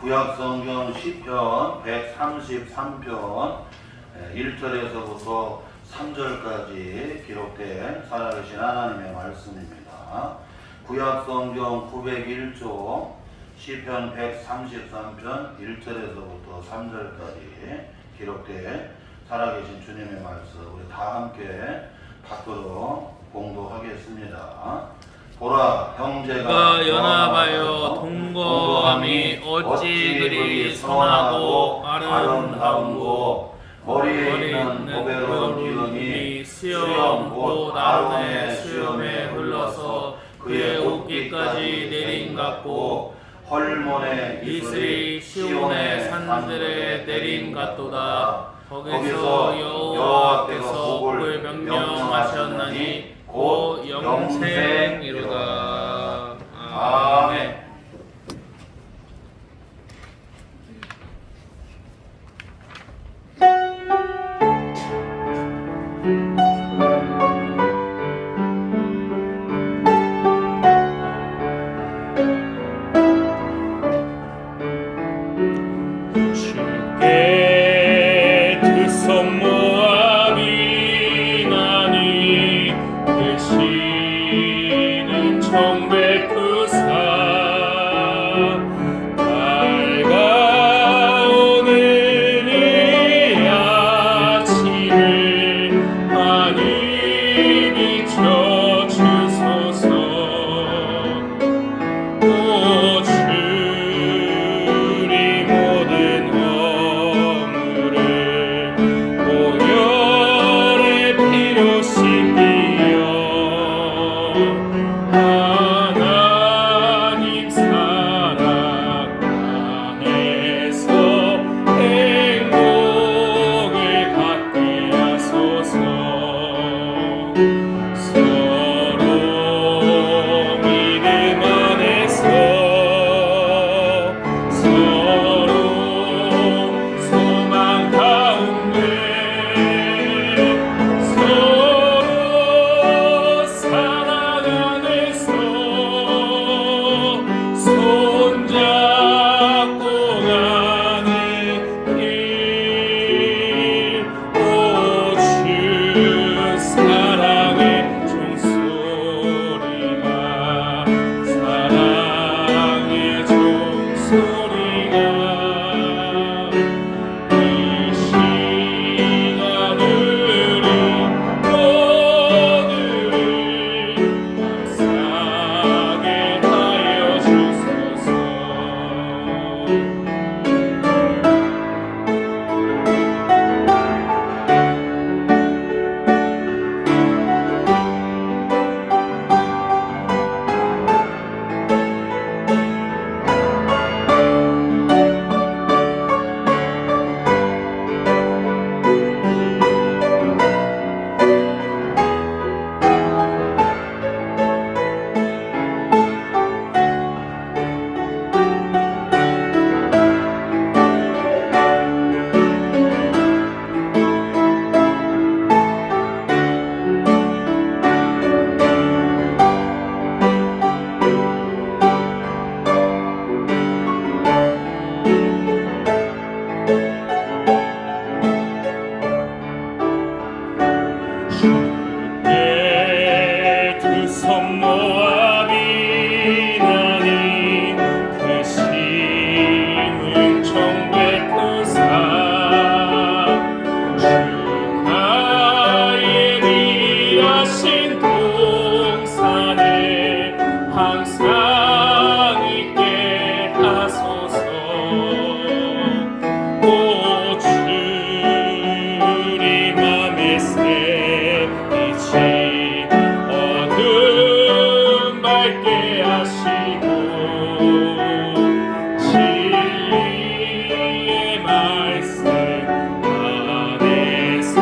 구약성경 시편 133편 1절에서부터 3절까지 기록된 살아계신 하나님의 말씀입니다. 구약성경 901조 시편 133편 1절에서부터 3절까지 기록된 살아계신 주님의 말씀, 우리 다 함께 받도록 공독하겠습니다. 보라, 형제가 연합하여 동거함이 어찌 그리 선하고 아름다운고, 머리에 있는 보배로운 기름이 수염 곧 아론의 수염에 흘러서 그의 옷깃까지 내린 같고, 헐몬의 이슬이 시온의 산들에 내린 같도다. 거기서 여호와께서 복을 명령하셨나니 곧 영생이로다. 아멘. 주께 두 손 모아 비나니 되시는 정백구사 밝아오는 이 아침을 많이 비춰주소서. 오 주리 모든 보혈의 피로 씻기어 하나님 사랑 안에서 행복을 갖게 하소서. 서로 믿음 안에서 서로 소망 가운데 서로 사랑 안에서 손잡고 가는 길. 오 주 사랑의 종소리가 사랑의 종소리가 이 시간을 모두를 감싸게 하여 주소서. 주께 두 손 모아 비나니 되시는 정백구사 주가 예비하신 동산에 항상 있게 하소서. 오 주리 맘에 새빛이 어둠 밝게 하시고 진리의 말씀 안에서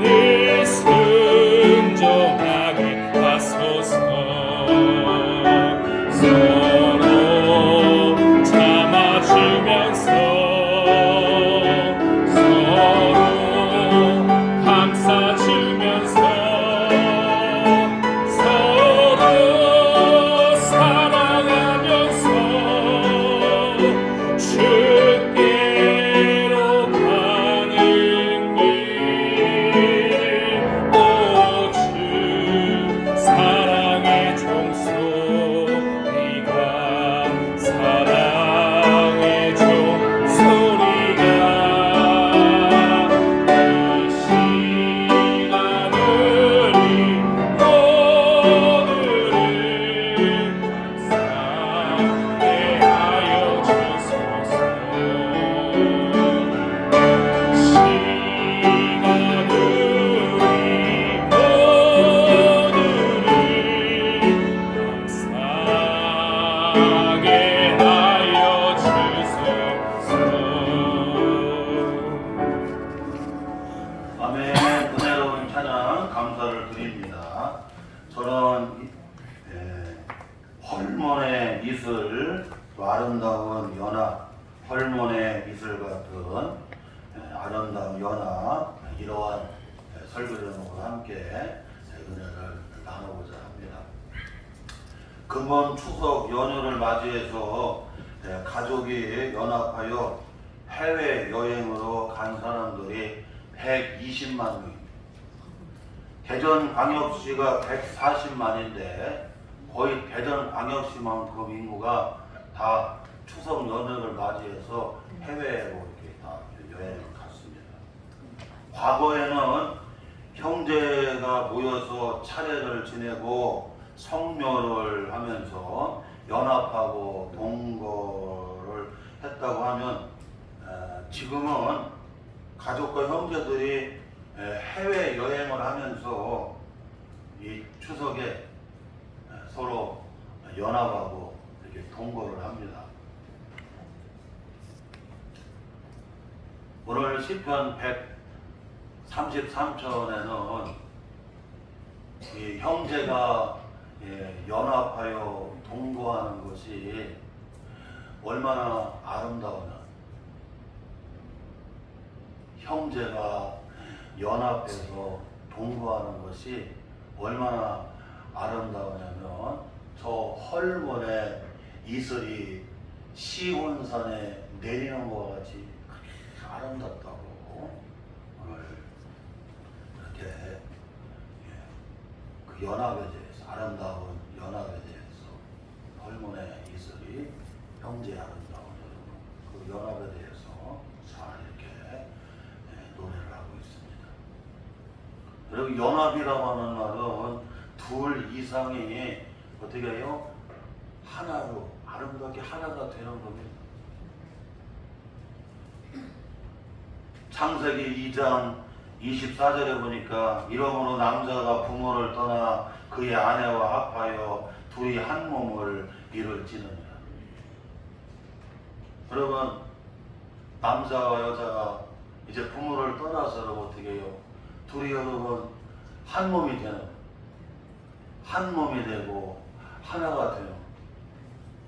늘 순종하게 하소서. 서로 참아주면서 서로 감싸주면서 서로 사랑하면서 주 헐몬의 미술 같은 아름다운 연합 이러한 설교 제목과 함께 은혜를 나누고자 합니다. 금번 추석 연휴를 맞이해서 가족이 연합하여 해외 여행으로 간 사람들이 120만 명. 대전광역시가 140만인데 거의 대전광역시만큼 인구가 다 추석 연휴를 맞이해서 해외로 이렇게 다 여행을 갔습니다. 과거에는 형제가 모여서 차례를 지내고 성묘를 하면서 연합하고 동거를 했다고 하면 지금은 가족과 형제들이 해외 여행을 하면서 이 추석에 서로 연합하고 이렇게 동거를 합니다. 오늘 시편 133편에는 이 형제가 연합하여 동거하는 것이 얼마나 아름다우냐. 형제가 연합해서 동거하는 것이 얼마나 아름다우냐면 저 헐몬의 이슬이 시온산에 내리는 것 같이 아름답다고 오늘 이렇게 그 연합에 대해서 아름다운 연합에 대해서 헐몬의 이슬이 형제의 아름다운 그 연합에 대해서 잘 이렇게 노래를 하고 있습니다. 그리고 연합이라고 하는 말은 둘 이상이 어떻게 해요? 하나로 아름답게 하나가 되는 겁니다. 창세기 2장 24절에 보니까 이러므로 남자가 부모를 떠나 그의 아내와 합하여 둘이 한 몸을 이룰지느니라. 여러분, 남자와 여자가 이제 부모를 떠나서 여러분 어떻게 해요? 둘이 여러분 한 몸이 되는, 한 몸이 되고 하나가 되는,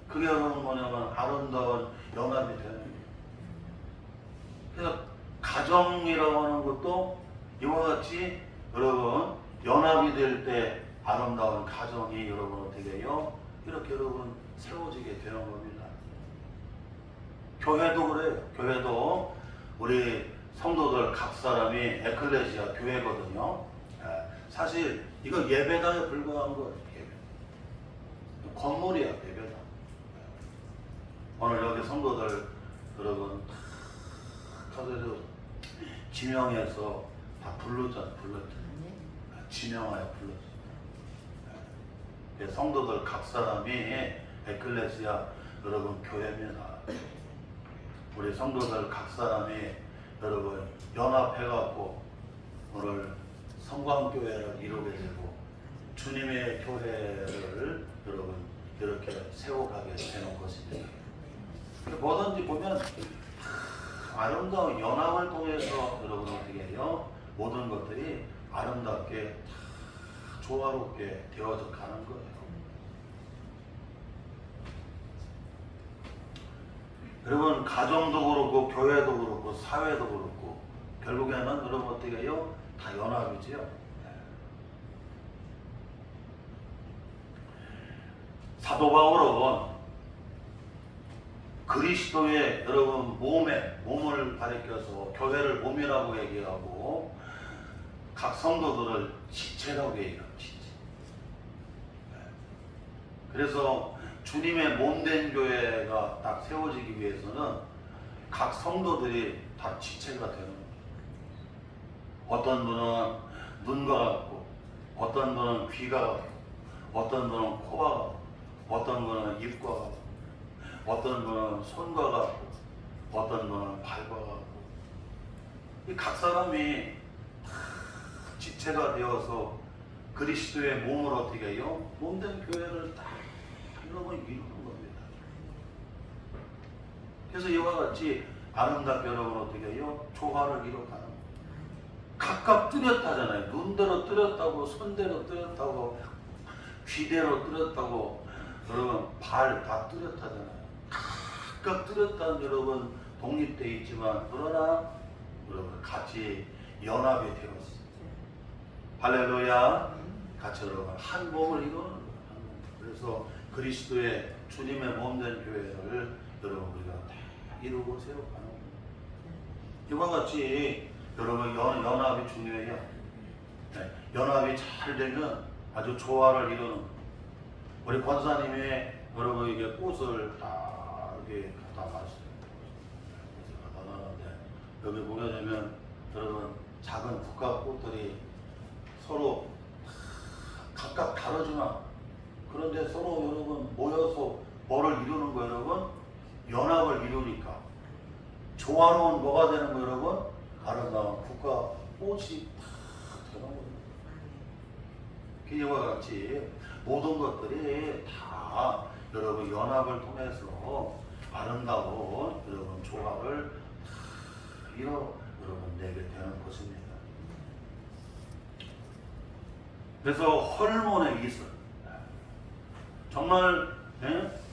그게 여러분 뭐냐면 아름다운 연합이 되는 거예요. 그래서 가정이라고 하는 것도 이와 같이 여러분 연합이 될 때 아름다운 가정이 여러분 어떻게 해요? 이렇게 여러분 세워지게 되는 겁니다. 교회도 그래요. 교회도 우리 성도들 각 사람이 에클레시아 교회거든요. 사실 이거 예배당에 불과한 거예요. 예배. 건물이야, 예배당. 오늘 여기 성도들 여러분 가서 지명해서 다 불렀잖아. 지명하여 불렀어. 성도들 각 사람이 에클레시아 여러분 교회입니다. 우리 성도들 각 사람이 여러분 연합해갖고 오늘 성광교회를 이루게 되고 주님의 교회를 여러분 이렇게 세워가게 되는 것입니다. 뭐든지 보면 아름다운 연합을 통해서 여러분 어떻게 해요? 모든 것들이 아름답게 조화롭게 되어져 가는 거예요. 여러분 가정도 그렇고 교회도 그렇고 사회도 그렇고 결국에는 여러분 어떻게 해요? 다 연합이지요. 사도 바울은 그리스도의 여러분 몸을 가리켜서 교회를 몸이라고 얘기하고 각 성도들을 지체라고 얘기해요. 지체. 그래서 주님의 몸된 교회가 딱 세워지기 위해서는 각 성도들이 다 지체가 되는 거예요. 어떤 분은 눈과 같고, 어떤 분은 귀가 같고, 어떤 분은 코가 같고, 어떤 분은 입과 같고, 어떤 분은 손과 같고, 어떤 분은 발과 같고, 이 각 사람이 지체가 되어서 그리스도의 몸을 어떻게 해요? 몸된 교회를 딱 이루는 겁니다. 그래서 이와 같이 아름답게 여러분 어떻게 해요? 조화를 이뤄가는 거예요. 각각 뚜렷하잖아요. 눈대로 뚜렷하고, 손대로 뚜렷하고, 귀대로 뚜렷하고, 여러분 발 다 뚜렷하잖아요. 각각 뚜렷한 여러분 독립되어 있지만 그러나 여러분 같이 연합이 되었어요. 할렐루야. 같이 여러분 한 몸을 이루는 거예요. 그래서 그리스도의 주님의 몸된 교회를 여러분 우리가 다 이루고 세워가는 거예요. 이와 같이 여러분 연합이 중요해요. 네, 연합이 잘 되면 아주 조화를 이루는 거예요. 우리 권사님이 여러분에게 꽃을 다 이렇게 갖다 놨어요. 갖다 놨는데 여기 보게 되면 여러분 작은 국화 꽃들이 서로 각각 다르지만 그런데 서로 여러분 모여서 뭐를 이루는 거예요, 여러분? 연합을 이루니까 조화로운 뭐가 되는 거예요, 여러분? 아름다운 국화 꽃이 탁 되는 거예요. 이와 같이 모든 것들이 다 여러분 연합을 통해서 아름다운 여러분 조화를 다 이뤄 여러분 내게 되는 것입니다. 그래서 헐몬의 이슬 정말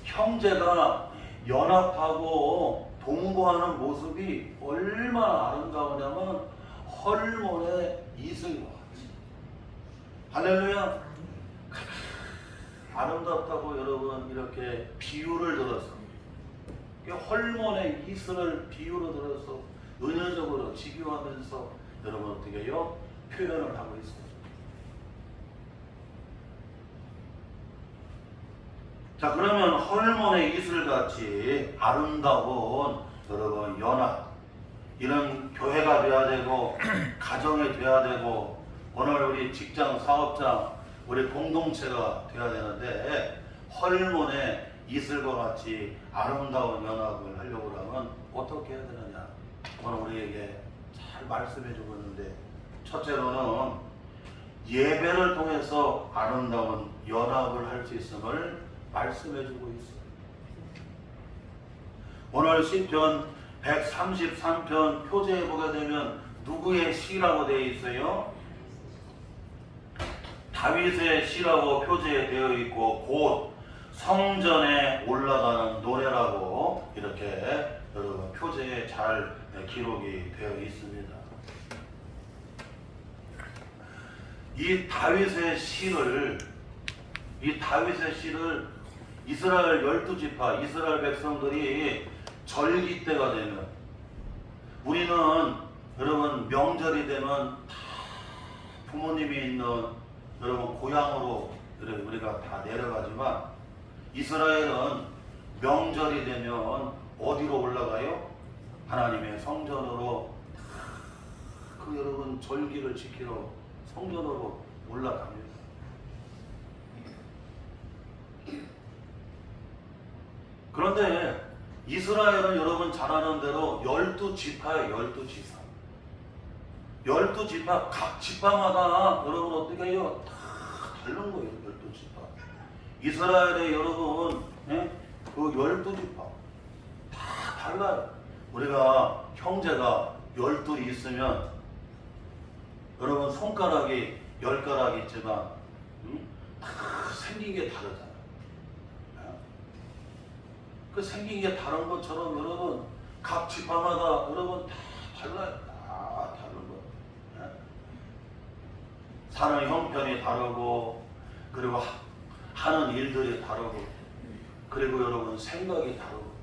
형제가 연합하고 동거하는 모습이 얼마나 아름다우냐면 헐몬의 이슬과 같이 할렐루야. 아름답다고 여러분 이렇게 비유를 들어서 헐몬의 이슬을 비유로 들어서 은연적으로 집요하면서 여러분 어떻게 해요? 표현을 하고 있어요. 자, 그러면 헐몬의 이슬같이 아름다운 여러분 연합 이런 교회가 돼야 되고 가정이 돼야 되고 오늘 우리 직장 사업장 우리 공동체가 돼야 되는데 헐몬의 이슬과 같이 아름다운 연합을 하려고 하면 어떻게 해야 되느냐 오늘 우리에게 잘 말씀해 주고 있는데 첫째로는 예배를 통해서 아름다운 연합을 할 수 있음을 말씀해 주고 있어요. 오늘 시편 133편 표제에 보게 되면 누구의 시라고 되어 있어요? 다윗의 시라고 표제에 되어 있고 곧 성전에 올라가는 노래라고 이렇게 여러분 표제에 잘 기록이 되어 있습니다. 이 다윗의 시를 이스라엘 12지파 이스라엘 백성들이 절기 때가 되면 우리는 여러분 명절이 되면 다 부모님이 있는 여러분 고향으로 우리가 다 내려가지만 이스라엘은 명절이 되면 어디로 올라가요? 하나님의 성전으로 그 여러분 절기를 지키러 성전으로 올라갑니다. 그런데 이스라엘은 여러분 잘 아는 대로 12지파예요. 12지파. 12지파 각 지파마다 여러분 어떻게 해요? 다 다른 거예요. 12지파. 이스라엘의 여러분 그 12지파 다 달라요. 우리가 형제가 12 있으면 여러분 손가락이 10가락 있지만 다 생긴 게 다르잖아요. 그 생긴 게 다른 것처럼 여러분 각 지파마다 여러분 다 달라요. 다 다른 거. 사는 형편이 다르고 그리고 하는 일들이 다르고 그리고 여러분 생각이 다르고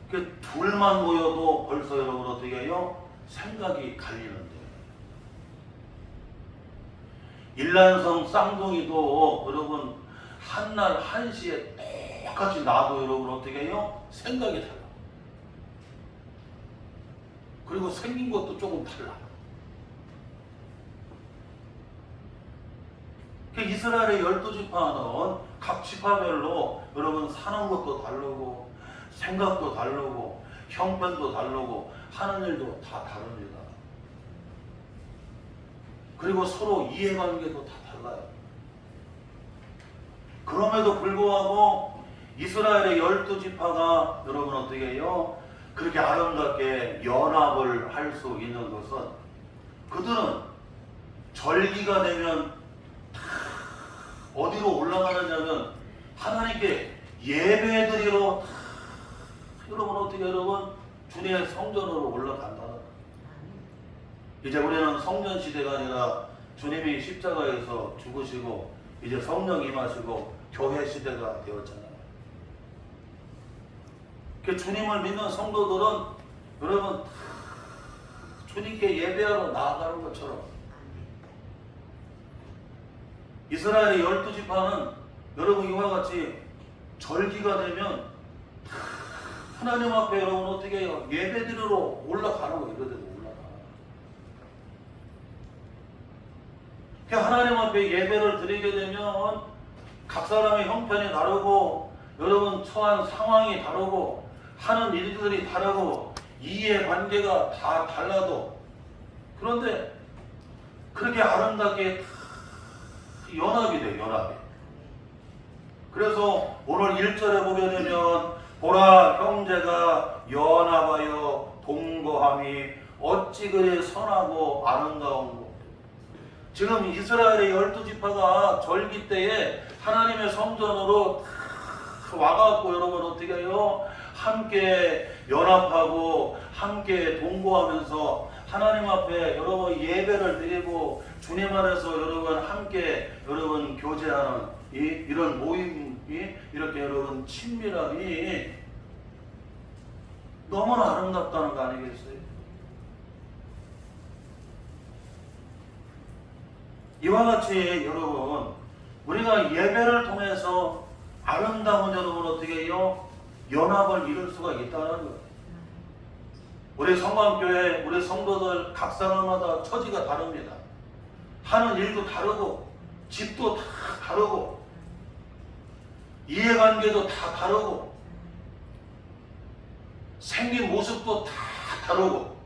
그 둘만 모여도 벌써 여러분 어떻게 해요? 생각이 갈리는데 일란성 쌍둥이도 여러분 한날 한시에 똑같이 나도 여러분 어떻게 해요? 생각이 달라. 그리고 생긴 것도 조금 달라. 이스라엘의 12지파는 각 지파별로 여러분 사는 것도 다르고 생각도 다르고 형편도 다르고 하는 일도 다 다릅니다. 그리고 서로 이해관계도 다 달라요. 그럼에도 불구하고 이스라엘의 12지파가 여러분 어떻게 해요? 그렇게 아름답게 연합을 할 수 있는 것은 그들은 절기가 되면 어디로 올라가느냐면 하나님께 예배드리러 여러분 어떻게 여러분 주님의 성전으로 올라간다. 이제 우리는 성전 시대가 아니라 주님이 십자가에서 죽으시고 이제 성령 임하시고 교회 시대가 되었잖아요. 그 주님을 믿는 성도들은 여러분 주님께 예배하러 나아가는 것처럼 이스라엘의 12지파는 여러분 이와 같이 절기가 되면 하나님 앞에 여러분 어떻게 해요? 예배드리러 올라가는 거예요. 이러대로 올라가. 하나님 앞에 예배를 드리게 되면 각 사람의 형편이 다르고 여러분 처한 상황이 다르고 하는 일들이 다르고 이해관계가 다 달라도 그런데 그렇게 아름답게 연합이 돼요. 연합이. 그래서 오늘 1절에 보게 되면 보라 형제가 연합하여 동거함이 어찌 그리 선하고 아름다운고. 지금 이스라엘의 12지파가 절기 때에 하나님의 성전으로 와갖고 여러분 어떻게 해요? 함께 연합하고 함께 동거하면서 하나님 앞에 여러분 예배를 드리고 주님 안에서 여러분 함께 여러분 교제하는 이런 모임이 이렇게 여러분 친밀함이 너무나 아름답다는 거 아니겠어요? 이와 같이 여러분 우리가 예배를 통해서 아름다운 여러분 어떻게 해요? 연합을 이룰 수가 있다는 거예요. 우리 성광교회 우리 성도들 각 사람마다 처지가 다릅니다. 하는 일도 다르고 집도 다 다르고 이해관계도 다 다르고 생긴 모습도 다 다르고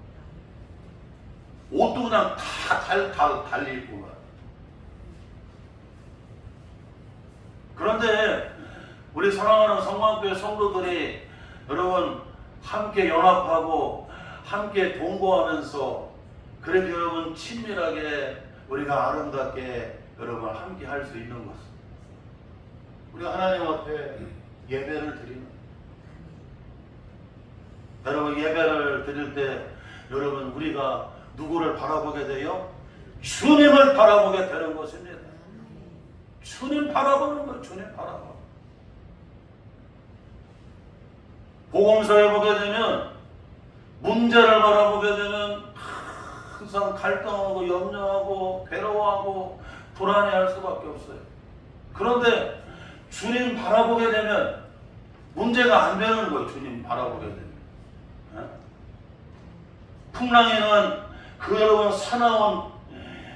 옷도 그냥 다 달리 입고 그런데 우리 사랑하는 성광교회 성도들이 여러분 함께 연합하고 함께 동거하면서 그래도 여러분 친밀하게 우리가 아름답게 여러분 함께 할 수 있는 것은 우리가 하나님 앞에 예배를 드리는 여러분 예배를 드릴 때 여러분 우리가 누구를 바라보게 돼요? 주님을 바라보게 되는 것입니다. 주님 바라보는 거 주님 바라봐. 복음서에 보게 되면 문제를 바라보게 되면 항상 갈등하고 염려하고 괴로워하고 불안해할 수밖에 없어요. 그런데 주님 바라보게 되면 문제가 안 되는 거예요. 주님 바라보게 되면. 풍랑에는 그 여러분 사나운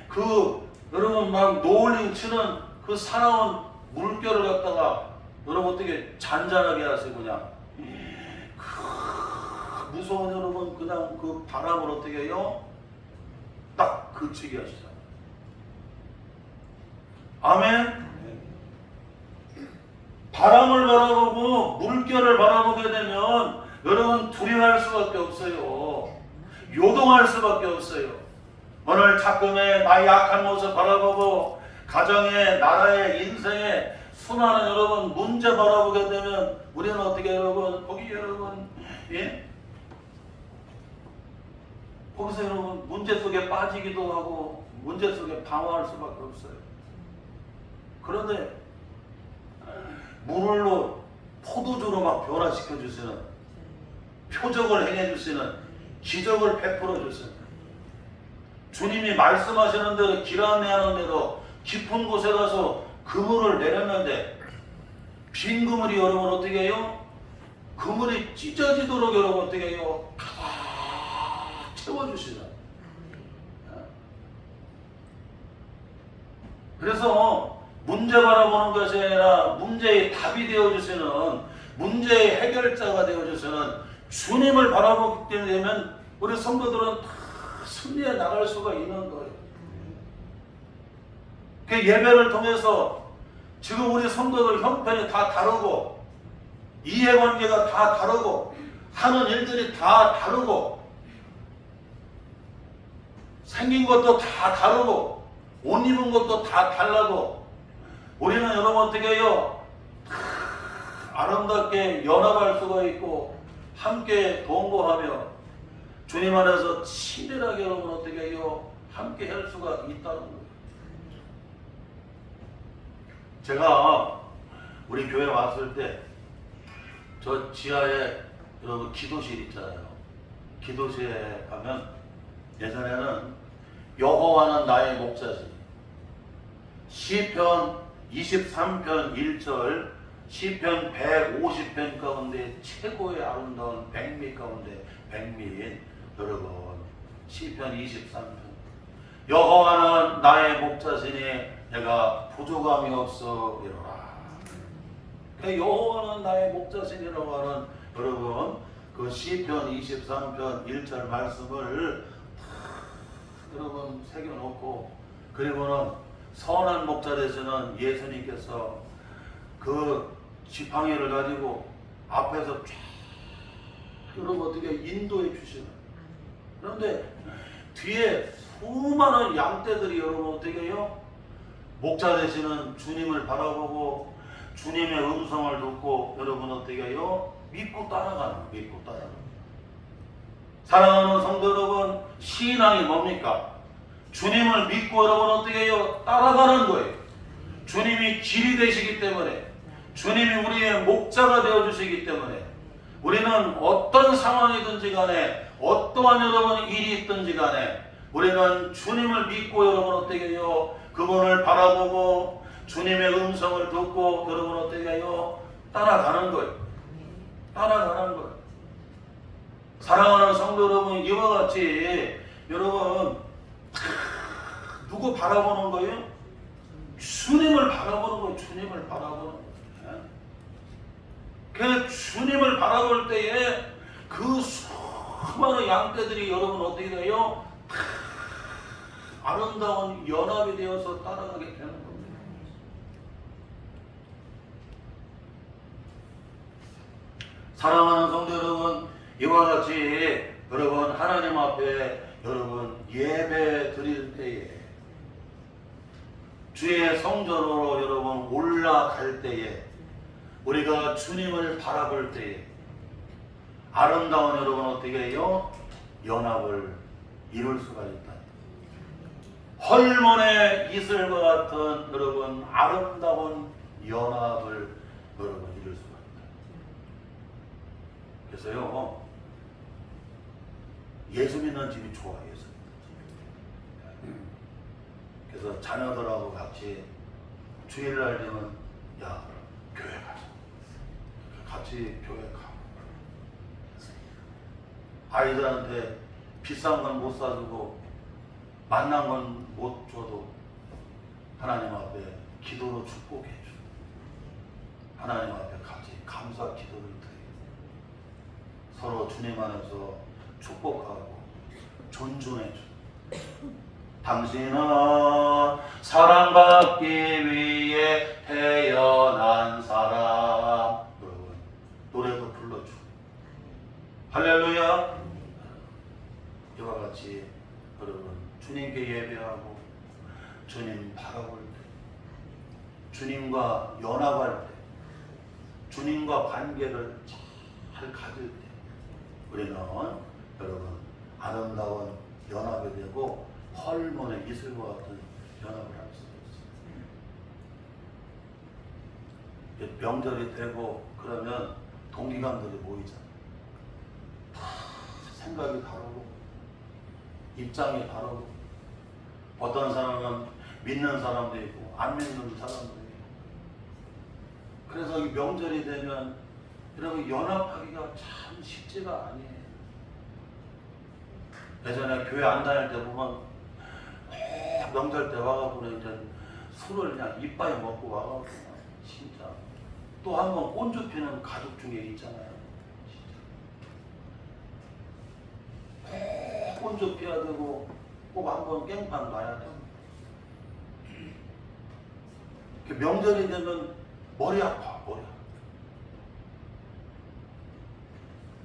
그 여러분 막 노을링 치는 그 사나운 물결을 갖다가 여러분 어떻게 잔잔하게 하세요. 그냥 무서운 여러분 그냥 그 바람을 어떻게 해요? 딱 그치게 하시잖아요. 아멘. 바람을 바라보고 물결을 바라보게 되면 여러분 두려워할 수밖에 없어요. 요동할 수밖에 없어요. 오늘 가끔의 나의 약한 모습 바라보고 가정의 나라의 인생의 수많은 여러분 문제 바라보게 되면 우리는 어떻게 여러분 거기 여러분 예? 거기서 여러분 문제 속에 빠지기도 하고 문제 속에 방황할 수밖에 없어요. 그런데 물로 포도주로 막 변화시켜 주시는 표적을 행해 주시는 기적을 베풀어 주시는 주님이 말씀하시는 대로 길 안내하는 대로 깊은 곳에 가서 그물을 내렸는데 빈 그물이 여러분 어떻게 해요? 그물이 찢어지도록 여러분 어떻게 해요? 가득 채워주시는. 그래서 문제 바라보는 것이 아니라 문제의 답이 되어주시는 문제의 해결자가 되어주시는 주님을 바라보게 되면 우리 성도들은 다 승리해 나갈 수가 있는 거예요. 그 예배를 통해서 지금 우리 성도들 형편이 다 다르고 이해관계가 다 다르고 하는 일들이 다 다르고 생긴 것도 다 다르고 옷 입은 것도 다 달라도 우리는 여러분 어떻게 해요? 아름답게 연합할 수가 있고 함께 동거하며 주님 안에서 친밀하게 여러분 어떻게 해요? 함께 할 수가 있다는 거예요. 제가 우리 교회 왔을 때 저 지하에 여러분 기도실 있잖아요. 기도실에 가면 예전에는 여호와는 나의 목자지 시편 23편 1절 시편 150편 가운데 최고의 아름다운 백미 가운데 백미인 여러분 시편 23편 여호와는 나의 목자시니 내가 부족함이 없으리로라. 여호와는 나의 목자시니라고 하는 여러분 그 시편 23편 1절 말씀을 여러분 새겨놓고 그리고는 선한 목자 되시는 예수님께서 그 지팡이를 가지고 앞에서 쫙 여러분 어떻게 인도해 주시는 그런데 뒤에 수많은 양떼들이 여러분 어떻게 해요? 목자 되시는 주님을 바라보고 주님의 음성을 듣고 여러분 어떻게 해요? 믿고 따라가는 믿고 따라가는 사랑하는 성도 여러분 신앙이 뭡니까? 주님을 믿고 여러분 어떻게 해요? 따라가는 거예요. 주님이 길이 되시기 때문에 주님이 우리의 목자가 되어주시기 때문에 우리는 어떤 상황이든지 간에 어떠한 여러분 일이 있든지 간에 우리는 주님을 믿고 여러분 어떻게 해요? 그분을 바라보고 주님의 음성을 듣고 여러분 어떻게 해요? 따라가는 거예요. 따라가는 거예요. 사랑하는 성도 여러분 이와 같이 여러분 누구 바라보는 거예요? 주님을 바라보는 거예요. 주님을 바라보는 거예요. 그 주님을 바라볼 때에 그 수많은 양떼들이 여러분 어떻게 돼요? 아름다운 연합이 되어서 따라가게 되는 겁니다. 사랑하는 성도 여러분 이와 같이 여러분 하나님 앞에 여러분 예배 드릴 때에 주의 성전으로 여러분 올라갈 때에 우리가 주님을 바라볼 때에 아름다운 여러분 어떻게 해요? 연합을 이룰 수가 있다. 헐몬의 이슬과 같은 여러분 아름다운 연합을 여러분 이룰 수가 있다. 그래서요 예수 믿는 집이 좋아요. 예수 믿는 집. 그래서 자녀들하고 같이 주일날 되면 야 교회 가자. 같이 교회 가고 아이들한테 비싼 건 못 사주고 만난 건 못 줘도 하나님 앞에 기도로 축복해 줘. 하나님 앞에 같이 감사 기도를 드리고 서로 주님 안에서 축복하고 존중해 줘. 당신은 사랑받기 위해 태어난 사람. 여러분 노래도 불러줘. 할렐루야. 이와 같이 여러분 주님께 예배하고 주님 바라볼 때 주님과 연합할 때 주님과 관계를 잘 가질 때 우리는 여러분 아름다운 연합이 되고 헐몬의 이슬과 같은 연합을 할 수 있어요. 명절이 되고 그러면 동기간들이 모이잖아요. 다 생각이 다르고 입장이 다르고 어떤 사람은 믿는 사람도 있고 안 믿는 사람도 있고 그래서 이 명절이 되면 여러분 연합하기가 참 쉽지가 아니에요. 예전에 교회 안 다닐 때 보면 명절 때 와가지고 이제 술을 그냥 이빠이 먹고 와가지고 진짜 또 한 번 꼰주 피는 가족 중에 있잖아요. 진짜 꼰주 피야 되고 꼭 한 번 깽판 놔야 돼. 명절이 되면 머리 아파 머리 아파.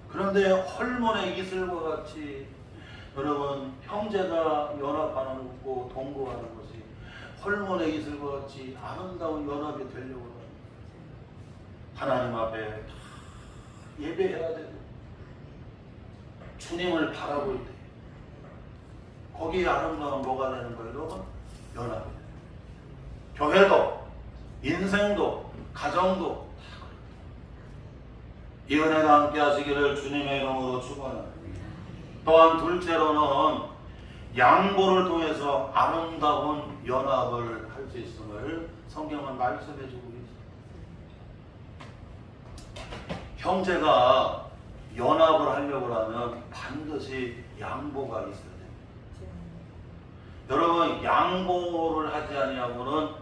그런데 헐몬의 이슬과 같이 여러분 형제가 연합하는 거 동거하는 것이 헐몬의 이슬과 같이 아름다운 연합이 되려고 합니다. 하나님 앞에 예배해야 되고 주님을 바라볼 때 거기에 아름다운 뭐가 되는 거예요, 여러분? 연합이 돼요. 교회도 인생도 가정도 이 은혜가 함께 하시기를 주님의 이름으로 축원합니다. 또한 둘째로는 양보를 통해서 아름다운 연합을 할 수 있음을 성경은 말씀해 주고 있습니다. 형제가 연합을 하려고 하면 반드시 양보가 있어야 됩니다. 여러분, 양보를 하지 아니하고는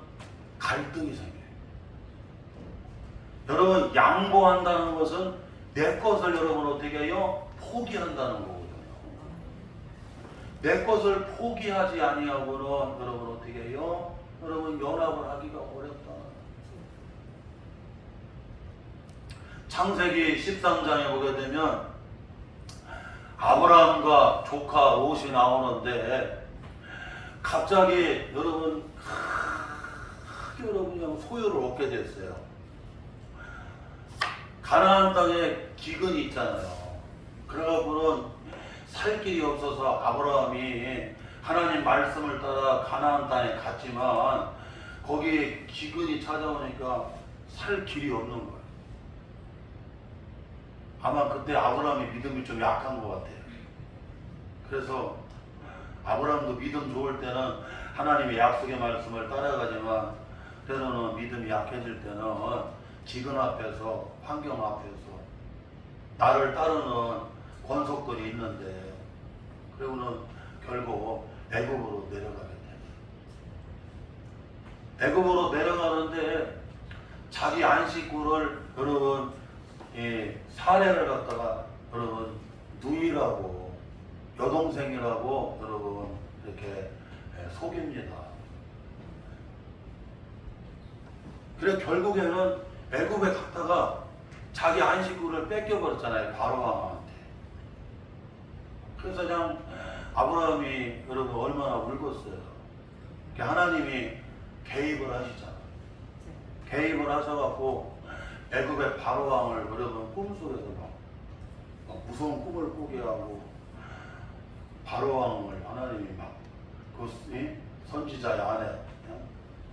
갈등이 생겨요. 여러분, 양보한다는 것은 내 것을 여러분 어떻게 해요? 포기한다는 거거든요. 내 것을 포기하지 아니하고는 여러분 어떻게 해요? 여러분 연합을 하기가 어렵다. 창세기 13장에 보게 되면 아브라함과 조카 롯이 나오는데 갑자기 여러분 크게 여러분 그냥 소유를 얻게 됐어요. 가나안 땅에 기근이 있잖아요. 그래갖고는 살 길이 없어서 아브라함이 하나님 말씀을 따라 가나안 땅에 갔지만 거기에 기근이 찾아오니까 살 길이 없는 거예요. 아마 그때 아브라함이 믿음이 좀 약한 것 같아요. 그래서 아브라함도 믿음 좋을 때는 하나님의 약속의 말씀을 따라가지만 때로는 믿음이 약해질 때는 기근 앞에서 환경 앞에서 나를 따르는 권속들이 있는데 그리고는 결국 애굽으로 내려가게 됩니다. 애굽으로 내려가는데 자기 안식구를 여러분 사례를 갖다가 여러분 누이라고 여동생이라고 여러분 이렇게 속입니다. 그래 결국에는 애굽에 갔다가 자기 안식구를 뺏겨버렸잖아요. 바로 왕한테. 그래서 그냥 아브라함이 여러분 얼마나 울겠어요. 하나님이 개입을 하시잖아요. 개입을 하셔갖고 애굽의 바로 왕을 여러분 꿈속에서 막 무서운 꿈을 꾸게 하고 바로 왕을 하나님이 그 선지자의 아내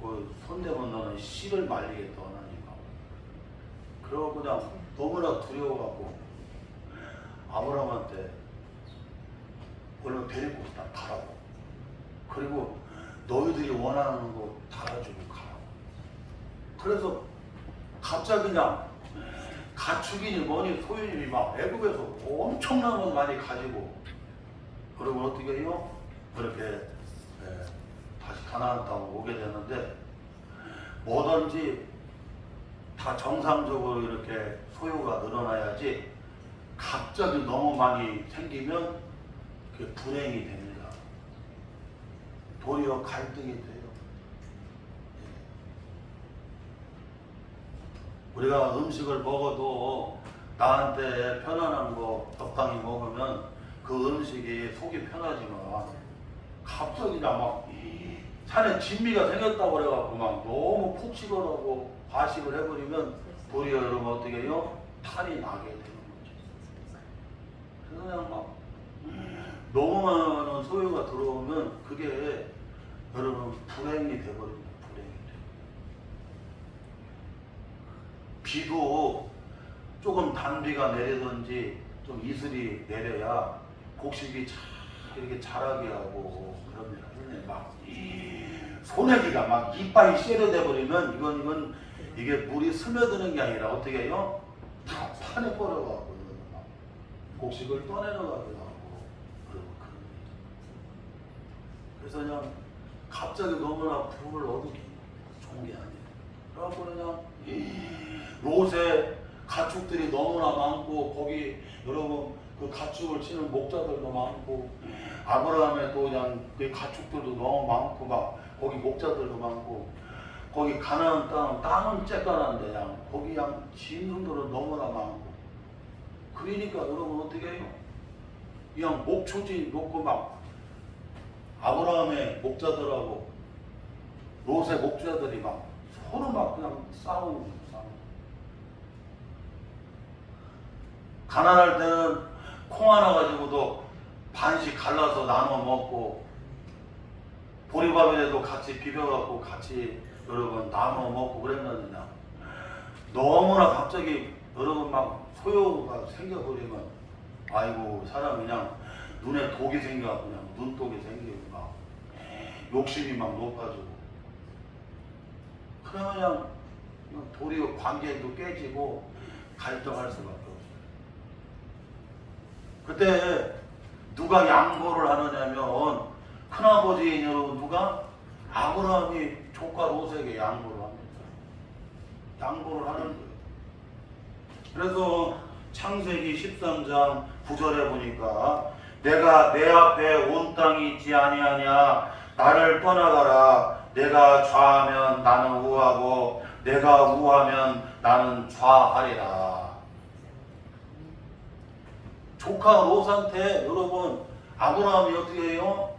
그 손대면 너는 씨를 말리겠다 하나님 하고 그러고 그냥 너무나 두려워갖고 아브라함한테 얼른 데리고 다 가라고 그리고 너희들이 원하는 거 달아주고 가라고. 그래서 갑자기 그냥 가축이니 뭐니 소유님이 막 애굽에서 엄청난 것 많이 가지고 그러면 어떻게 해요? 그렇게 다시 가나안 땅으로 오게 되는데 뭐든지 다 정상적으로 이렇게 소유가 늘어나야지 갑자기 너무 많이 생기면 그게 불행이 됩니다. 도리어 갈등이 돼요. 우리가 음식을 먹어도 나한테 편안한 거 적당히 먹으면 그 음식이 속이 편하지만 갑자기 막 산에 진미가 생겼다고 그래갖고 막 너무 폭식을 하고 과식을 해버리면 도리어 여러분 어떻게 해요? 탈이 나게 되는 거죠. 그래서 그냥 막 너무 많은 소유가 들어오면 그게 여러분 불행이 돼버립니다. 불행이 돼. 비도 조금 단비가 내리든지 좀 이슬이 내려야 곡식이 이렇게 자라게 하고 그럽니다. 막 소나기가 막 이빨이 쇠려돼 버리면 이건 이게 물이 스며드는 게 아니라 어떻게 해요? 다 판에 버려갖고 막 곡식을 떠내려가기도 하고 그러고 그래서 그냥 갑자기 너무나 불을 얻기 좋은 게 아니에요. 그래갖고 그냥 롯의 가축들이 너무나 많고 거기 여러분 그 가축을 치는 목자들도 많고 아브라함의 또 그냥 그 가축들도 너무 많고 막 거기 목자들도 많고 거기 가나안 땅은 쬐깐한데 그냥 거기 그냥 짐승들은 너무나 많고 그러니까 여러분 어떻게 해요? 그냥 목초지 놓고 막 아브라함의 목자들하고 롯의 목자들이 막 서로 막 그냥 싸우고. 가난할 때는 콩 하나 가지고도 반씩 갈라서 나눠 먹고, 보리밥에도 같이 비벼갖고 같이 여러분 나눠 먹고 그랬는데, 너무나 갑자기 여러분 막 소요가 생겨버리면 아이고 사람이 그냥 눈에 독이 생겨갖고 그냥 눈독이 생기고 막 욕심이 막 높아지고, 그러면 그냥 도리어 관계도 깨지고 갈등할 수밖에 없어요. 그때 누가 양보를 하느냐면 큰아버지 여러분 누가? 아브라함이 조카 롯에게 양보를 합니다. 양보를 하는 거예요. 그래서 창세기 13장 9절에 보니까 내가 내 앞에 온 땅이 있지 아니하냐, 나를 떠나가라. 내가 좌하면 나는 우하고 내가 우하면 나는 좌하리라. 조카 롯한테 여러분 아브라함이 어떻게 해요?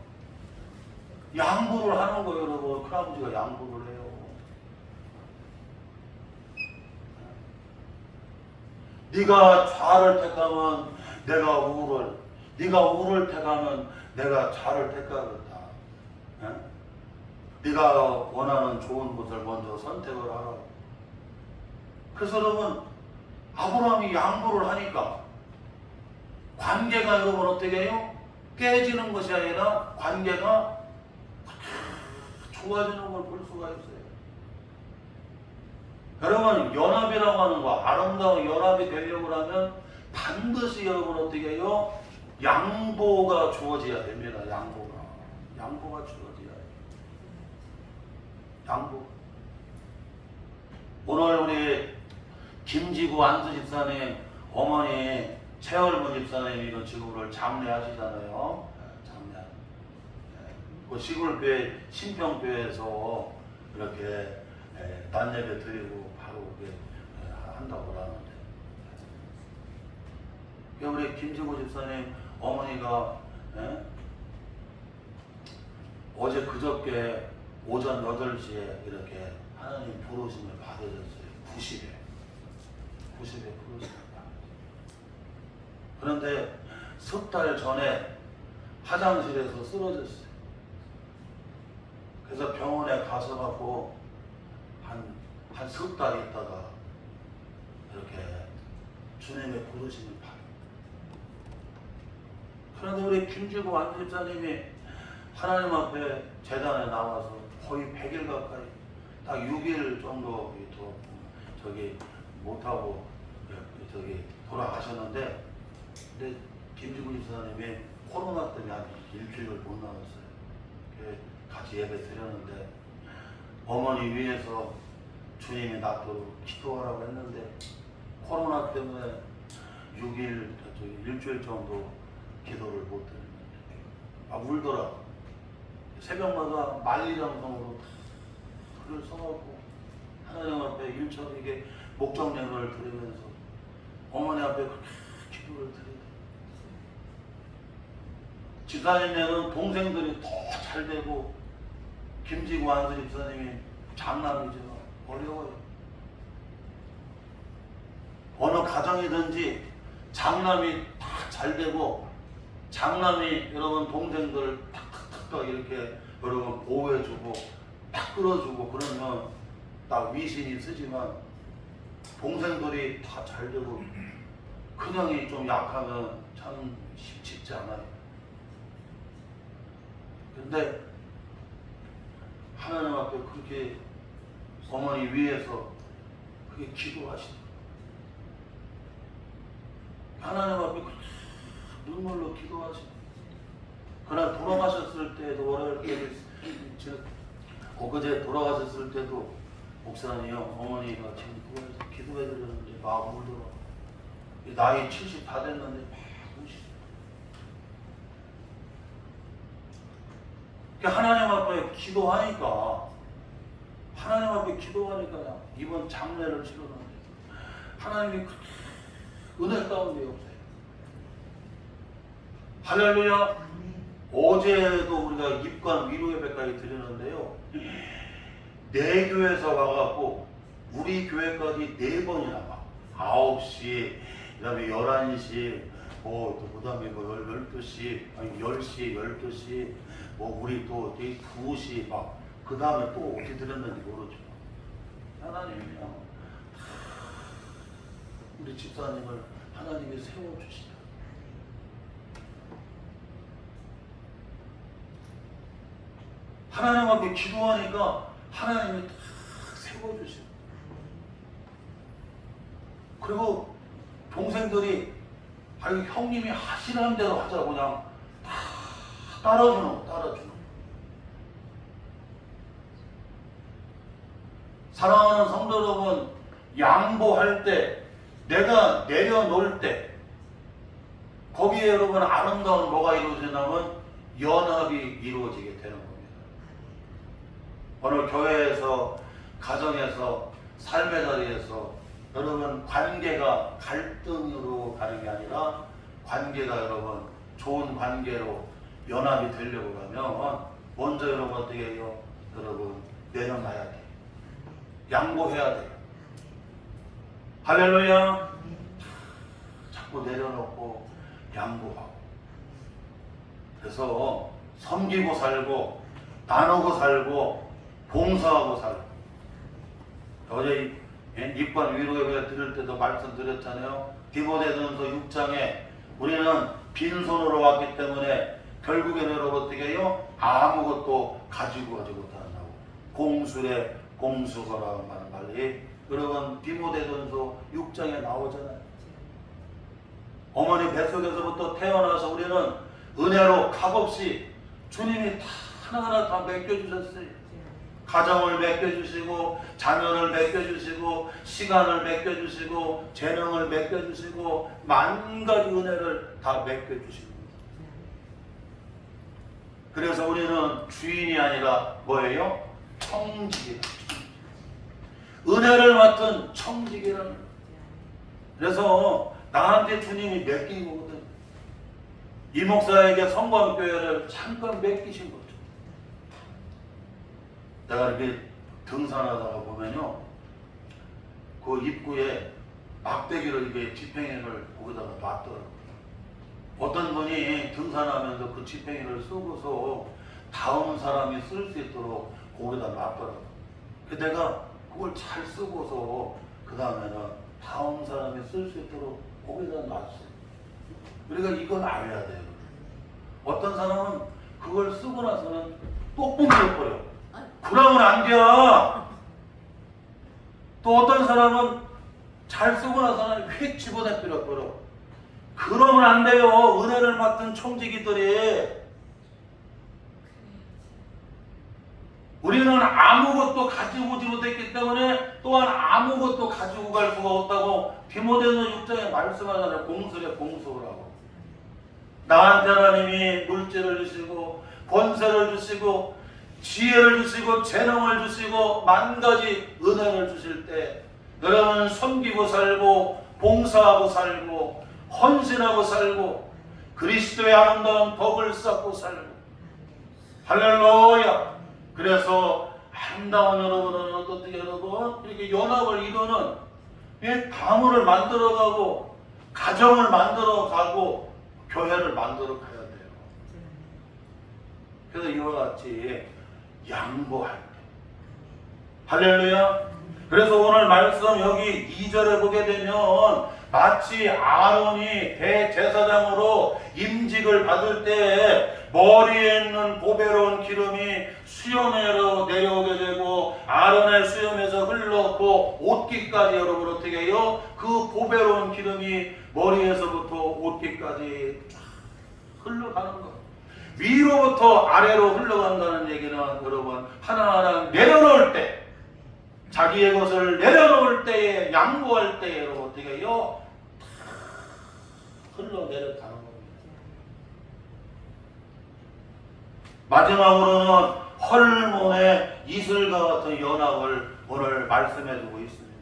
양보를 하는 거예요. 여러분 큰아버지가 양보를 해요. 네가 좌를 택하면 내가 우를, 네가 우를 택하면 내가 좌를 택하겠다. 네가 원하는 좋은 것을 먼저 선택을 하라. 그래서 여러분 아브라함이 양보를 하니까 관계가 여러분 어떻게 해요? 깨지는 것이 아니라 관계가 좋아지는 걸 볼 수가 있어요. 여러분 연합이라고 하는 거, 아름다운 연합이 되려고 하면 반드시 여러분 어떻게 해요? 양보가 주어져야 됩니다. 양보가 주어져야 해요. 양보. 오늘 우리 김지구 안수 집사님 어머니 최얼문 집사님이 이런 지구를 장례하시잖아요. 장례. 그 시골교회 신평교회에서 이렇게 단예배 드리고 바로 이렇게 한다고 하는데, 우리 김지구 집사님 어머니가 어제 그저께 오전 8시에 이렇게 하나님 부르심을 받으셨어요. 90에 부르심을 받으셨어요. 그런데 석 달 전에 화장실에서 쓰러졌어요. 그래서 병원에 가서 갖고 한 석 달 있다가 이렇게 주님의 부르심을 받아요. 그런데 우리 김지구 안집사님이 하나님 앞에 제단에 나와서 거의 100일 가까이, 딱 6일 정도 못하고 돌아가셨는데, 근데 김지구 집사님이 코로나 때문에 한 일주일을 못 나왔어요. 같이 예배 드렸는데 어머니 위해서 주님이 낫도록 기도하라고 했는데 코로나 때문에 6일, 일주일 정도 기도를 못 드렸는데 울더라. 새벽마다 만리장성으로 글을 써갖고 하나님 앞에 일처리게 목정례를 드리면서 어머니 앞에 그렇게 기도를 드리더라. 집사님네는 동생들이 더 잘 되고, 김지구 안수 집사님이 장남이죠. 어려워요. 어느 가정이든지 장남이 다 잘 되고, 장남이 여러분 동생들을 탁탁탁 이렇게 여러분 보호해주고 탁 끌어주고 그러면 딱 위신이 쓰지만, 동생들이 다 잘 되고 큰형이 좀 약하면 참 쉽지 않아요. 근데 하나님 앞에 그렇게 어머니 위해서 그렇게 기도하시더라고요. 하나님 앞에 눈물로 기도하시고, 그날 돌아가셨을 때도 월요일 엊그제 돌아가셨을 때도 목사님이요, 어머니가 지금 구해서 기도해 드렸는데 막 울더라고요. 나이 70 다 됐는데 막 우시더라고요. 하나님 앞에 기도하니까 이번 장례를 치렀는데 하나님이 은혜 가운데 없어요. 할렐루야. 어제도 우리가 입관 위로 예배까지 드리는데요, 네 교회에서 와갖고 우리 교회까지 4번이나 와. 9시, 그다음에 11시, 또 그다음에 뭐 12시, 아니 10시, 12시, 뭐 우리 또 2시 막 그다음에 또 어떻게 들었는지 모르죠. 하나님이요, 우리 집사님을 하나님이 세워주시다. 하나님 앞에 기도하니까 하나님이 딱 세워주시다. 그리고 동생들이 아유 형님이 하시는 대로 하자고 그냥 다 따라주는. 사랑하는 성도 여러분, 양보할 때, 내가 내려놓을 때, 거기에 여러분 아름다운 뭐가 이루어지냐면 연합이 이루어지게 되는 겁니다. 오늘 교회에서, 가정에서, 삶의 자리에서 여러분 관계가 갈등으로 가는 게 아니라 관계가 여러분 좋은 관계로 연합이 되려고 하면 먼저 여러분 어떻게 해요? 여러분 내려놔야 돼요. 양보해야 돼요. 할렐루야. 자꾸 내려놓고 양보하고. 그래서 섬기고 살고 나누고 살고 봉사하고 살고. 어제 입관 위로예배 드릴 때도 말씀드렸잖아요. 디모데전서 6장에 우리는 빈손으로 왔기 때문에 결국에는 여러분 어떻게 해요? 아무것도 가지고 가지 못한다고. 공술에 공수거라는 말이 여러분 디모데전서 6장에 나오잖아요. 어머니 뱃속에서부터 태어나서 우리는 은혜로 값없이 주님이 다 하나하나 다 맡겨주셨어요. 가정을 맡겨주시고 자녀를 맡겨주시고 시간을 맡겨주시고 재능을 맡겨주시고 만가지 은혜를 다 맡겨주시고, 그래서 우리는 주인이 아니라 뭐예요? 청지기다. 은혜를 맡은 청지기라는. 그래서 나한테 주님이 맡긴 거거든. 이 목사에게 성광교회를 잠깐 맡기신 거죠. 내가 이렇게 등산하다가 보면요, 그 입구에 막대기로 이렇게 지팽이를 거기다가 놨더라고요. 어떤 분이 등산하면서 그 지팽이를 쓰고서 다음 사람이 쓸 수 있도록 거기다 놨더라고요. 내가 그걸 잘 쓰고서 그 다음에는 다음 사람이 쓸 수 있도록 거기다 놨어요. 우리가 이걸 알아야 돼요. 어떤 사람은 그걸 쓰고 나서는 또 뿜겨버려. 그러면 안 돼. 또 어떤 사람은 잘 쓰고 나서는 휙 집어내버려. 그러면 안 돼요. 은혜를 맡은 청지기들이. 우리는 아무것도 가지고 오지 못했기 때문에 또한 아무것도 가지고 갈 수가 없다고 디모데전서 6장에 말씀하잖아요. 공술에 공수라고. 나한테 하나님이 물질을 주시고 권세를 주시고 지혜를 주시고 재능을 주시고 만가지 은혜를 주실 때 여러분은 섬기고 살고 봉사하고 살고 헌신하고 살고 그리스도의 아름다운 덕을 쌓고 살고. 할렐루야. 그래서 아름다운 여러분은 어떻게 여러분 이렇게 연합을 이루는 이 가문을 만들어가고 가정을 만들어가고 교회를 만들어 가야 돼요. 그래서 이와 같이 양보할 때. 할렐루야. 그래서 오늘 말씀 여기 2절에 보게 되면 마치 아론이 대제사장으로 임직을 받을 때 머리에 있는 보배로운 기름이 수염으로 내려오게 되고 아론의 수염에서 흘렀고 옷깃까지 여러분 어떻게 해요? 그 보배로운 기름이 머리에서부터 옷깃까지 쫙 흘러가는 거. 위로부터 아래로 흘러간다는 얘기는 여러분 하나하나 내려놓을 때, 자기의 것을 내려놓을 때에, 양보할 때에 여러분 어떻게 해요? 흘러내려가는 겁니다. 마지막으로는 헐몬의 이슬과 같은 연합을 오늘 말씀해주고 있습니다.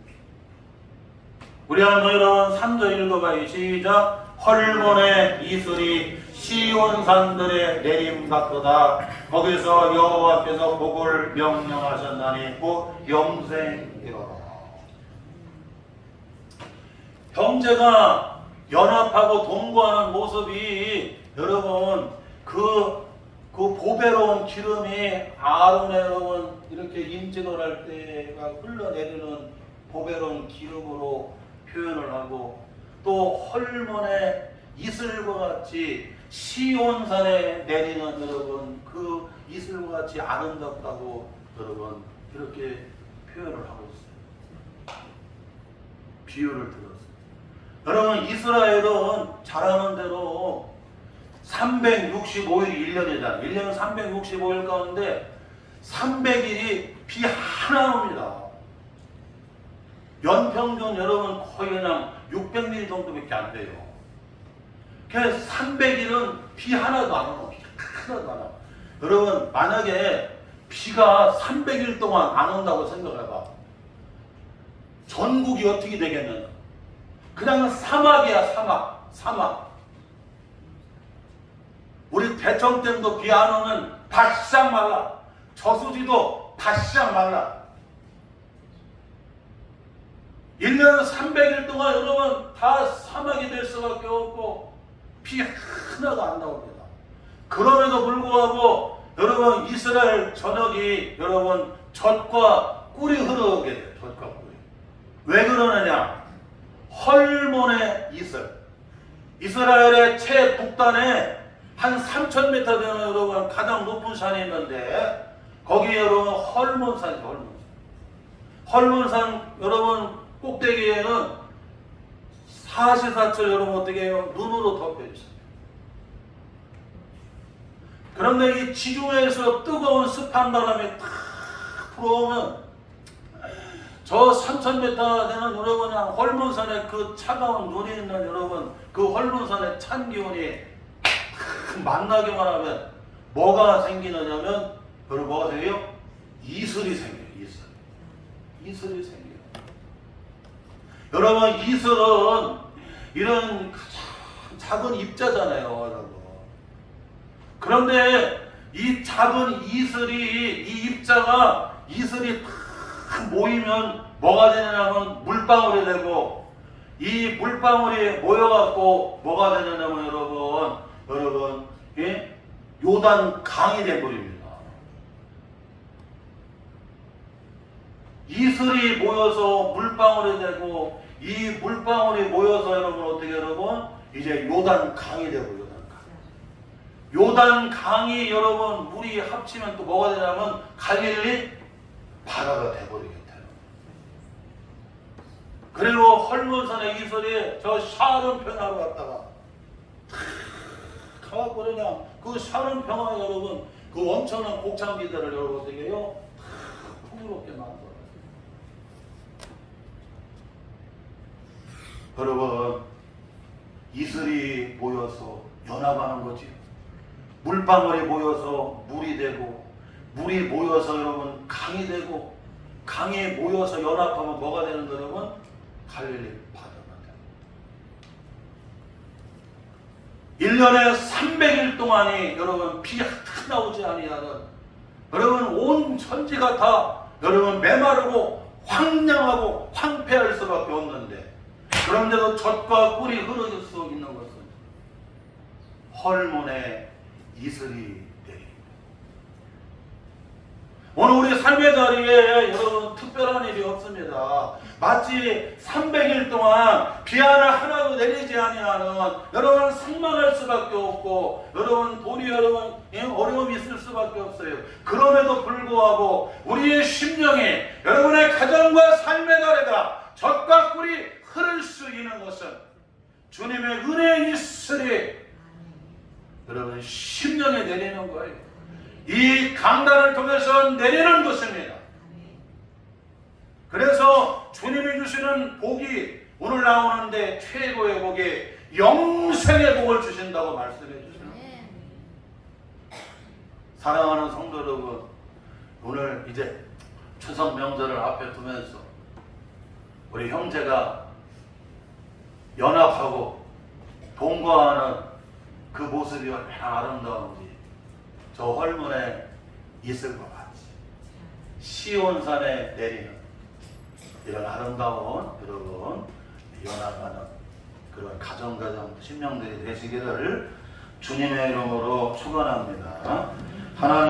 우리 한번 여러분 3절 읽어봐요. 시작. 헐몬의 이슬이 시온산들의 내림 같도다. 거기서 여호와께서 복을 명령하셨나니 곧 영생이로다. 형제가 연합하고 동거하는 모습이 여러분 그 보배로운 기름이 아론의 여러분 이렇게 임직을 할 때가 흘러내리는 보배로운 기름으로 표현을 하고 또 헐몬의 이슬과 같이 시온산에 내리는 여러분 그 이슬과 같이 아름답다고 여러분 이렇게 표현을 하고 있어요. 비유를 들었어요. 여러분 이스라엘은 잘 아는 대로 365일이 1년이잖아요. 1년 365일 가운데 300일이 비 하나 옵니다. 연평균 여러분 거의 그냥 600mm 정도밖에 안 돼요. 그래서 300일은 비 하나도 안 오고 하나도 안 와요. 여러분 만약에 비가 300일 동안 안 온다고 생각해봐. 전국이 어떻게 되겠느냐. 그냥 사막이야 사막. 우리 대청댐도 비 안 오면 바싹 말라. 저수지도 바싹 말라. 1년 300일 동안 여러분 다 사막이 될 수밖에 없고 비 하나도 안 나옵니다. 그럼에도 불구하고 여러분 이스라엘 전역이 여러분 젖과 꿀이 흐르게 돼요. 젖과 꿀이. 왜 그러느냐? 헐몬의 이슬. 이스라엘의 최북단에 한 3,000m 되는 여러분 가장 높은 산이 있는데 거기에 여러분 헐몬산이죠. 헐몬산 여러분 꼭대기에는 사시사철 여러분 어떻게 해요? 눈으로 덮여 있어요. 그런데 이 지중해에서 뜨거운 습한 바람이 탁 불어오면 저 3,000m 되는 여러분 헐몬산에 그 차가운 눈이 있는 여러분 그 헐몬산의 찬 기운이 만나기만 하면 뭐가 생기느냐면 여러분 뭐가 생겨요? 이슬이 생겨요. 이슬이 생겨요. 여러분 이슬은 이런 작은 입자잖아요. 여러분. 그런데 이 작은 이슬이 이 입자가 이슬이 탁 모이면 뭐가 되냐면 물방울이 되고 이 물방울이 모여갖고 뭐가 되냐면 여러분 예? 요단 강이 되어버립니다. 이슬이 모여서 물방울이 되고 이 물방울이 모여서 여러분 어떻게 여러분 이제 요단 강이 되고 요단 강이 여러분 물이 합치면 또 뭐가 되냐면 갈릴리 바다가 되어버리겠다. 그리고 헐몬산의 이슬이 저 샤론 평야로 갔다가 가갖고 그냥 그 샤론 평야 여러분 그 엄청난 곡창기들을 여러분 어떻게 해요? 풍요롭게 만들어요. 여러분 이슬이 모여서 연합하는 거지. 물방울이 모여서 물이 되고 물이 모여서 여러분 강이 되고 강이 모여서 연합하면 뭐가 되는 거 여러분? 갈릴리 바다가 되는 1년에 300일 동안이 여러분 비 하나 오지 아니하는 여러분 온 천지가 다 여러분 메마르고 황량하고 황폐할 수밖에 없는데 그런데도 젖과 꿀이 흐르질 수 있는 것은 헐몬의 이슬이 내립니다. 오늘 우리 삶의 자리에 여러분 특별한 일이 없습니다. 마치 300일 동안 비 하나도 내리지 아니하는 여러분 상망할 수밖에 없고 여러분 돈이 여러분 어려움이 있을 수밖에 없어요. 그럼에도 불구하고 우리의 심령이 여러분의 가정과 삶의 자리가 젖과 꿀이 흐를 수 있는 것은 주님의 은혜의 이슬이 여러분 심령에 내리는 거예요. 이 강단을 통해서 내리는 것입니다. 그래서 주님이 주시는 복이 오늘 나오는데 최고의 복이 영생의 복을 주신다고 말씀해 주시는 사랑하는 성도 여러분, 오늘 이제 추석 명절을 앞에 두면서 우리 형제가 연합하고 동거하는 그 모습이 얼마나 아름다운지 저 헐몬의 이슬과 같이 시온산에 내리는 이런 아름다운 여러분 연합하는 그런 가정 신명들이 되시기를 주님의 이름으로 축원합니다. 하나님